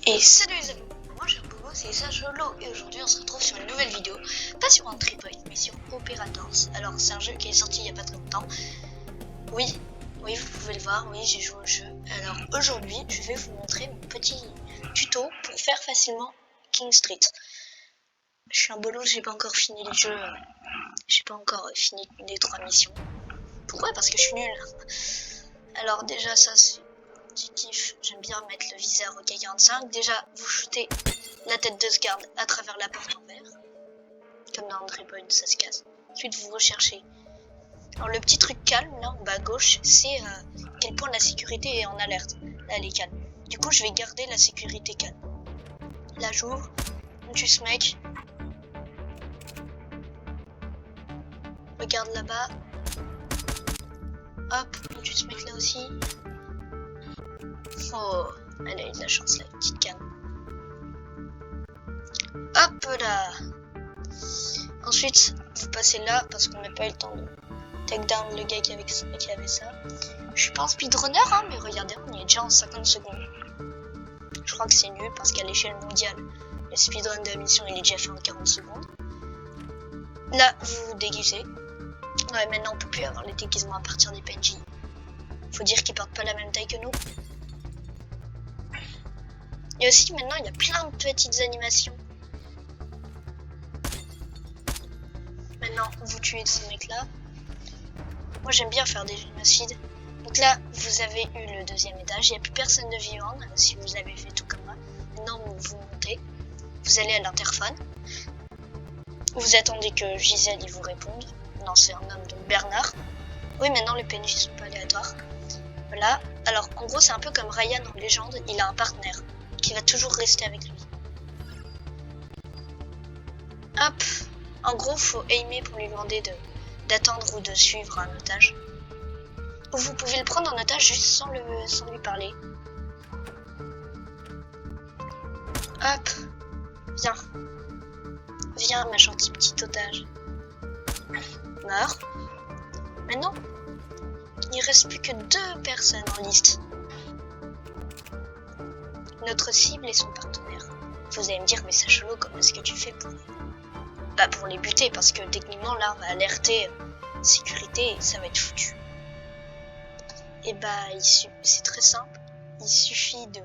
Et salut les amis, moi j'ai Pogo, c'est Sajolo et aujourd'hui on se retrouve sur une nouvelle vidéo, pas sur un tripoint mais sur Operators. Alors c'est un jeu qui est sorti il y a pas très longtemps. Oui, vous pouvez le voir, oui j'ai joué au jeu. Alors aujourd'hui je vais vous montrer mon petit tuto pour faire facilement King Street. Je suis un bolon, j'ai pas encore fini le jeu, j'ai pas encore fini les 3 missions. Pourquoi? Parce que je suis nulle. Alors déjà ça c'est petit kiff, j'aime bien mettre le viseur au K45. Déjà vous shootez la tête de ce garde à travers la porte en verre, comme dans André Point, ça se casse. Ensuite vous recherchez. Alors le petit truc calme là en bas à gauche, c'est quel point la sécurité est en alerte. Là elle est calme. Du coup je vais garder la sécurité calme. Là j'ouvre, on tue ce mec. Regarde là-bas. Hop, on tue ce mec là aussi. Oh, elle a eu de la chance là, une petite canne. Hop là. Ensuite, vous passez là parce qu'on n'a pas eu le temps de take down le gars qui avait ça. Je suis pas un speedrunner, hein, mais regardez, on y est déjà en 50 secondes. Je crois que c'est nul parce qu'à l'échelle mondiale, le speedrun de la mission il est déjà fait en 40 secondes. Là, vous vous déguisez. Ouais, maintenant on peut plus avoir les déguisements à partir des PNJ. Faut dire qu'ils portent pas la même taille que nous. Et aussi maintenant il y a plein de petites animations. Maintenant vous tuez ces mecs là. Moi j'aime bien faire des génocides. Donc là vous avez eu le deuxième étage, il n'y a plus personne de vivant si vous avez fait tout comme moi. Maintenant vous montez, vous allez à l'interphone. Vous attendez que Gisèle il vous réponde. Non, c'est un homme, donc Bernard. Oui, maintenant les PNJ sont pas aléatoires. Voilà. Alors, en gros, c'est un peu comme Ryan en Légende. Il a un partenaire qui va toujours rester avec lui. Hop. En gros, faut aimer pour lui demander d'attendre ou de suivre un otage. Ou vous pouvez le prendre en otage juste sans lui parler. Hop. Viens. Viens, ma gentille petit otage. Meurs. Maintenant, il reste plus que 2 personnes en liste. Notre cible et son partenaire. Vous allez me dire, mais Sajolo, comment est-ce que tu fais pour les buter? Parce que techniquement, là, on va alerter sécurité et ça va être foutu. Et c'est très simple. Il suffit de...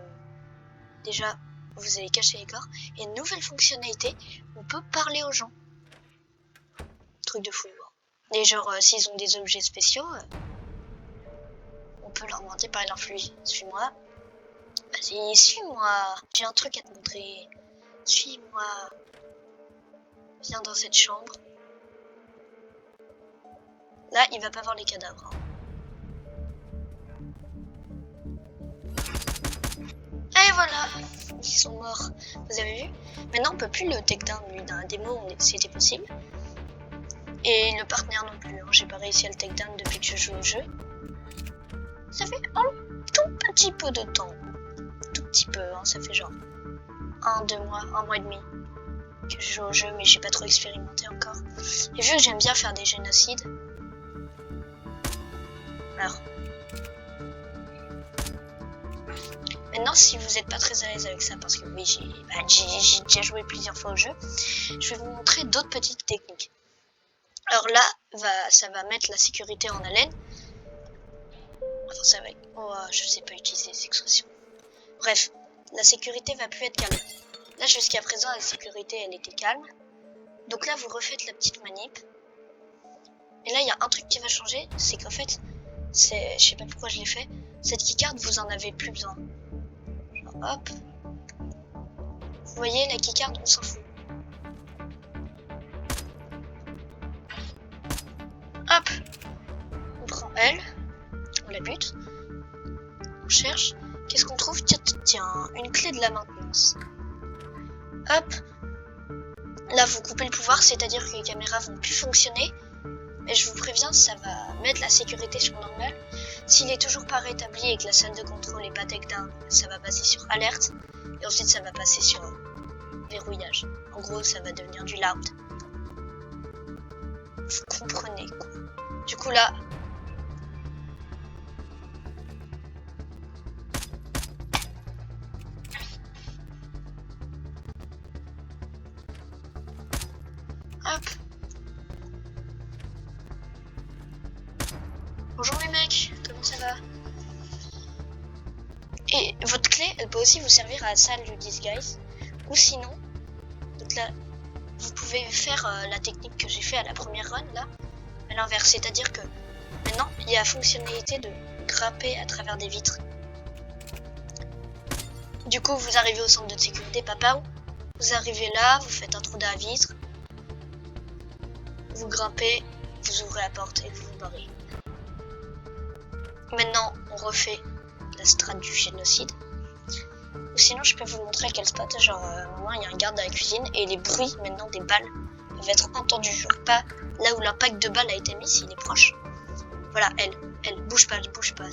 Déjà, vous allez cacher les corps. Et une nouvelle fonctionnalité, on peut parler aux gens. Truc de fou. Et genre, s'ils ont des objets spéciaux, on peut leur demander par exemple, suis-moi. Vas-y, suis-moi. J'ai un truc à te montrer. Suis-moi. Viens dans cette chambre. Là, il va pas voir les cadavres. Et voilà, ils sont morts. Vous avez vu? Maintenant, on peut plus le takedown, lui, dans la démo, c'était possible. Et le partenaire non plus. Hein. J'ai pas réussi à le takedown depuis que je joue au jeu. Ça fait un tout petit peu de temps. Tout petit peu, hein, ça fait genre 1 mois et demi que je joue au jeu, mais j'ai pas trop expérimenté encore. Et vu que j'aime bien faire des génocides, alors maintenant si vous êtes pas très à l'aise avec ça, parce que oui j'ai déjà joué plusieurs fois au jeu, je vais vous montrer d'autres petites techniques. Alors là, ça va mettre la sécurité en haleine. Enfin ça va être... Oh, je sais pas utiliser ces expressions. Bref, la sécurité va plus être calme. Là, jusqu'à présent, la sécurité, elle était calme. Donc là, vous refaites la petite manip. Et là, il y a un truc qui va changer, c'est qu'en fait, je sais pas pourquoi je l'ai fait, cette keycard, vous en avez plus besoin. Genre, hop. Vous voyez, la keycard, on s'en fout. Hop. On prend elle. On la bute. On cherche. Qu'est-ce qu'on trouve? Tiens, une clé de la maintenance. Hop. Là, vous coupez le pouvoir, c'est-à-dire que les caméras vont plus fonctionner. Mais je vous préviens, ça va mettre la sécurité sur normal. S'il est toujours pas rétabli et que la salle de contrôle est pas takedown, ça va passer sur alerte. Et ensuite, ça va passer sur verrouillage. En gros, ça va devenir du loud. Vous comprenez, quoi. Du coup, là... votre clé, elle peut aussi vous servir à la salle du disguise. Ou sinon, donc là, vous pouvez faire la technique que j'ai fait à la première run, là, à l'inverse. C'est-à-dire que maintenant, il y a la fonctionnalité de grimper à travers des vitres. Du coup, vous arrivez au centre de sécurité, papa. Vous arrivez là, vous faites un trou dans la vitre. Vous grimpez, vous ouvrez la porte et vous vous barrez. Maintenant, on refait la strate du génocide. Ou sinon, je peux vous montrer quel spot. Genre, à un moment, il y a un garde dans la cuisine et les bruits maintenant des balles peuvent être entendus. Genre, pas là où l'impact de balle a été mis, s'il est proche. Voilà, elle, bouge pas, bouge pas.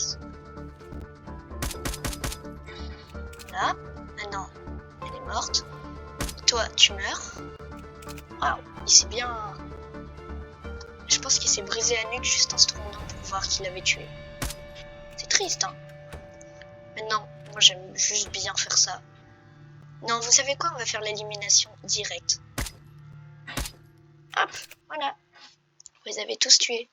Là, maintenant, elle est morte. Toi, tu meurs. Waouh, il s'est bien... Je pense qu'il s'est brisé la nuque juste en se tournant pour voir qu'il avait tué. C'est triste, hein. Maintenant, moi j'aime juste bien faire ça. Non, vous savez quoi? On va faire l'élimination directe. Hop, voilà. Vous les avez tous tués.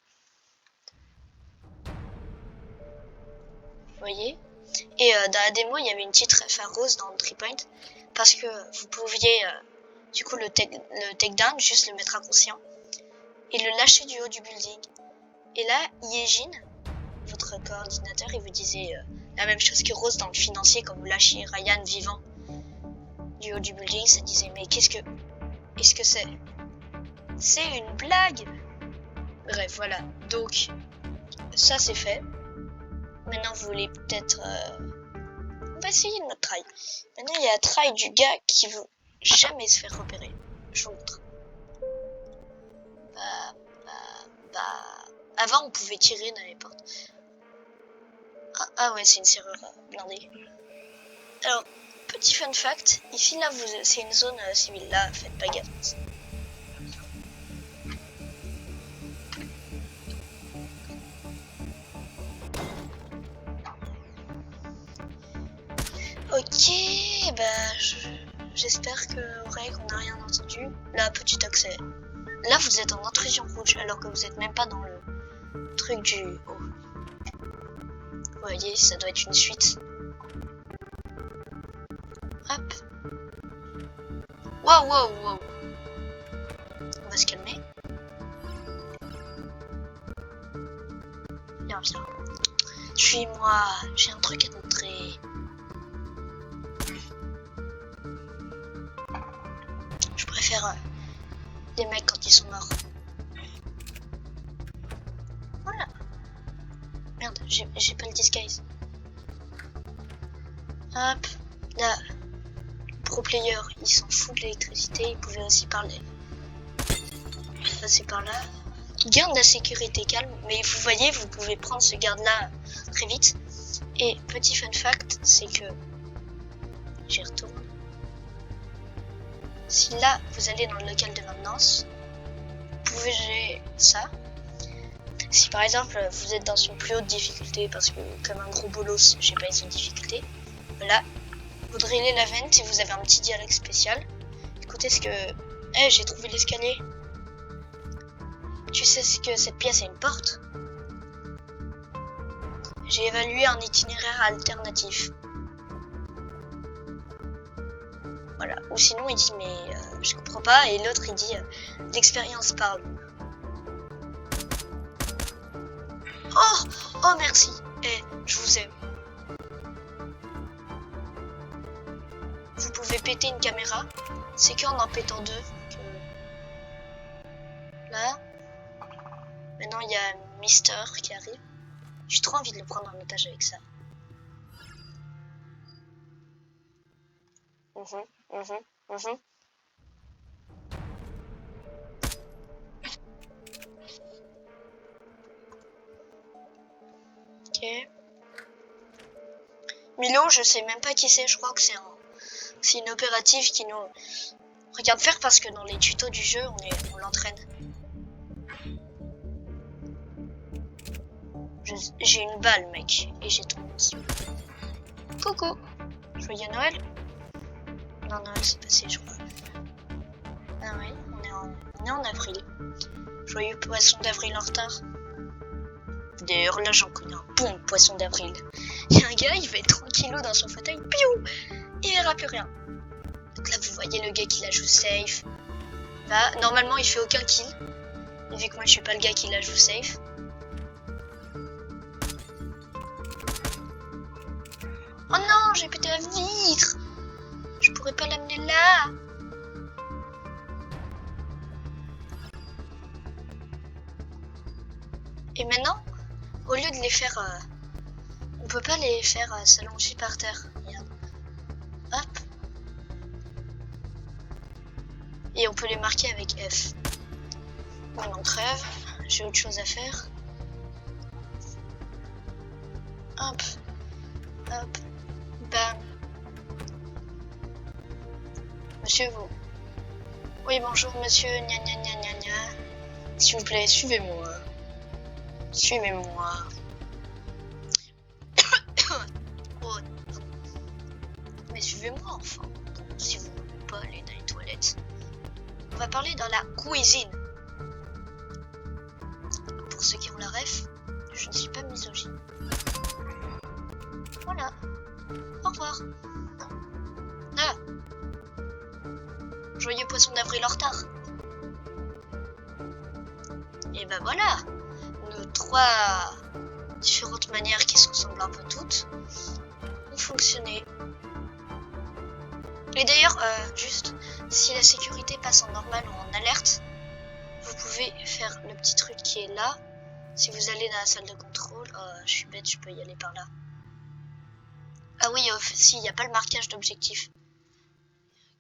Vous voyez? Et dans la démo, il y avait une petite ref à Rose dans 3 Point. Parce que vous pouviez, du coup, le takedown, juste le mettre inconscient. Et le lâcher du haut du building. Et là, Yejin, votre coordinateur, il vous disait la même chose que Rose dans le financier quand vous lâchiez Ryan vivant du haut du building. Ça disait, mais qu'est-ce que c'est? C'est une blague! Bref, voilà. Donc, ça c'est fait. Maintenant, vous voulez peut-être... On va essayer notre try. Maintenant, il y a la try du gars qui veut jamais se faire repérer. Je vous montre. Avant, on pouvait tirer dans les portes. Ah ouais, c'est une serrure blindée. Alors, petit fun fact. Ici, là, c'est une zone civile. Là, faites pas gaffe. Ok, bah j'espère que Aurek, on n'a rien entendu. Là, petit accès. Là, vous êtes en intrusion rouge alors que vous êtes même pas dans le truc du haut. Vous voyez, ça doit être une suite. Hop. Wow. On va se calmer. Viens. Suis-moi, j'ai un truc à te montrer. Je préfère les mecs quand ils sont morts. Voilà. Merde, j'ai pas le disguise. Hop. Là, pro player, il s'en fout de l'électricité. Il pouvait aussi passer par là. Garde la sécurité calme. Mais vous voyez, vous pouvez prendre ce garde-là très vite. Et petit fun fact, c'est que... J'y retourne. Si là, vous allez dans le local de maintenance, vous pouvez gérer ça. Si par exemple, vous êtes dans une plus haute difficulté, parce que comme un gros bolos, j'ai pas eu une difficulté, voilà, vous drillez la vente et vous avez un petit dialogue spécial. Écoutez ce que... j'ai trouvé l'escalier. Tu sais ce que cette pièce a une porte? J'ai évalué un itinéraire alternatif. Voilà. Ou sinon il dit mais je comprends pas, et l'autre il dit l'expérience parle. Oh merci. Je vous aime. Vous pouvez péter une caméra. C'est qu'en pétant deux que... Là. Maintenant il y a Mister qui arrive. J'ai trop envie de le prendre en otage avec ça. Ok. Milo, je sais même pas qui c'est, je crois que c'est une opérative qui nous regarde faire parce que dans les tutos du jeu, on l'entraîne. J'ai une balle, mec, et j'ai ton mission. Coucou. Joyeux Noël. Non, Noël c'est passé, je crois. Ah oui, on est en avril. Joyeux poisson d'avril en retard. D'ailleurs, là, j'en connais un bon poisson d'avril. Il y a un gars, il va être tranquillou dans son fauteuil, piou, il verra plus rien. Donc là, vous voyez le gars qui la joue safe. Là, normalement, il fait aucun kill. Et vu que moi, je suis pas le gars qui la joue safe. Oh non, j'ai pété la vitre. Je pourrais pas l'amener là. Et maintenant, au lieu de les faire... on peut pas les faire s'allonger par terre. Regarde. Hop. Et on peut les marquer avec F. Maintenant crève. J'ai autre chose à faire. Hop. Hop. Bam. Monsieur, vous. Oui, bonjour, monsieur. Gna gna gna gna gna. S'il vous plaît, suivez-moi. Suivez-moi. Oh. Mais suivez-moi, enfin. Si vous ne voulez pas aller dans les toilettes. On va parler dans la cuisine. Pour ceux qui ont la ref, je ne suis pas misogyne. Voilà. Au revoir. Ah. Joyeux poisson d'avril en retard. Et ben voilà. Nos 3 différentes manières qui se ressemblent un peu toutes ont fonctionné. Et d'ailleurs, juste, si la sécurité passe en normal ou en alerte, vous pouvez faire le petit truc qui est là. Si vous allez dans la salle de contrôle, je suis bête, je peux y aller par là. Ah oui, si, il n'y a pas le marquage d'objectif.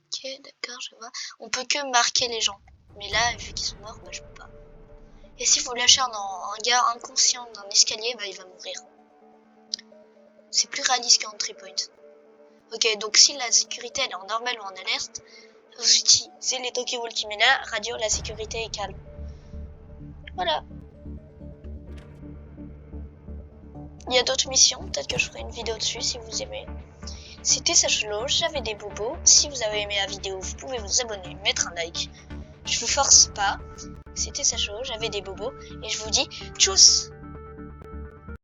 Ok, d'accord, je vois. On peut que marquer les gens. Mais là, vu qu'ils sont morts, bah je peux pas. Et si vous lâchez un gars inconscient dans l'escalier, bah il va mourir. C'est plus réaliste qu'en 3 point. Ok, donc si la sécurité elle est en normal ou en alerte, vous utilisez les talkie-walkie. Mais là, radio, la sécurité est calme. Voilà. Il y a d'autres missions, peut-être que je ferai une vidéo dessus si vous aimez. C'était Sachelo, j'avais des bobos. Si vous avez aimé la vidéo, vous pouvez vous abonner, mettre un like. Je vous force pas. C'était Sachelo, j'avais des bobos. Et je vous dis tchuss!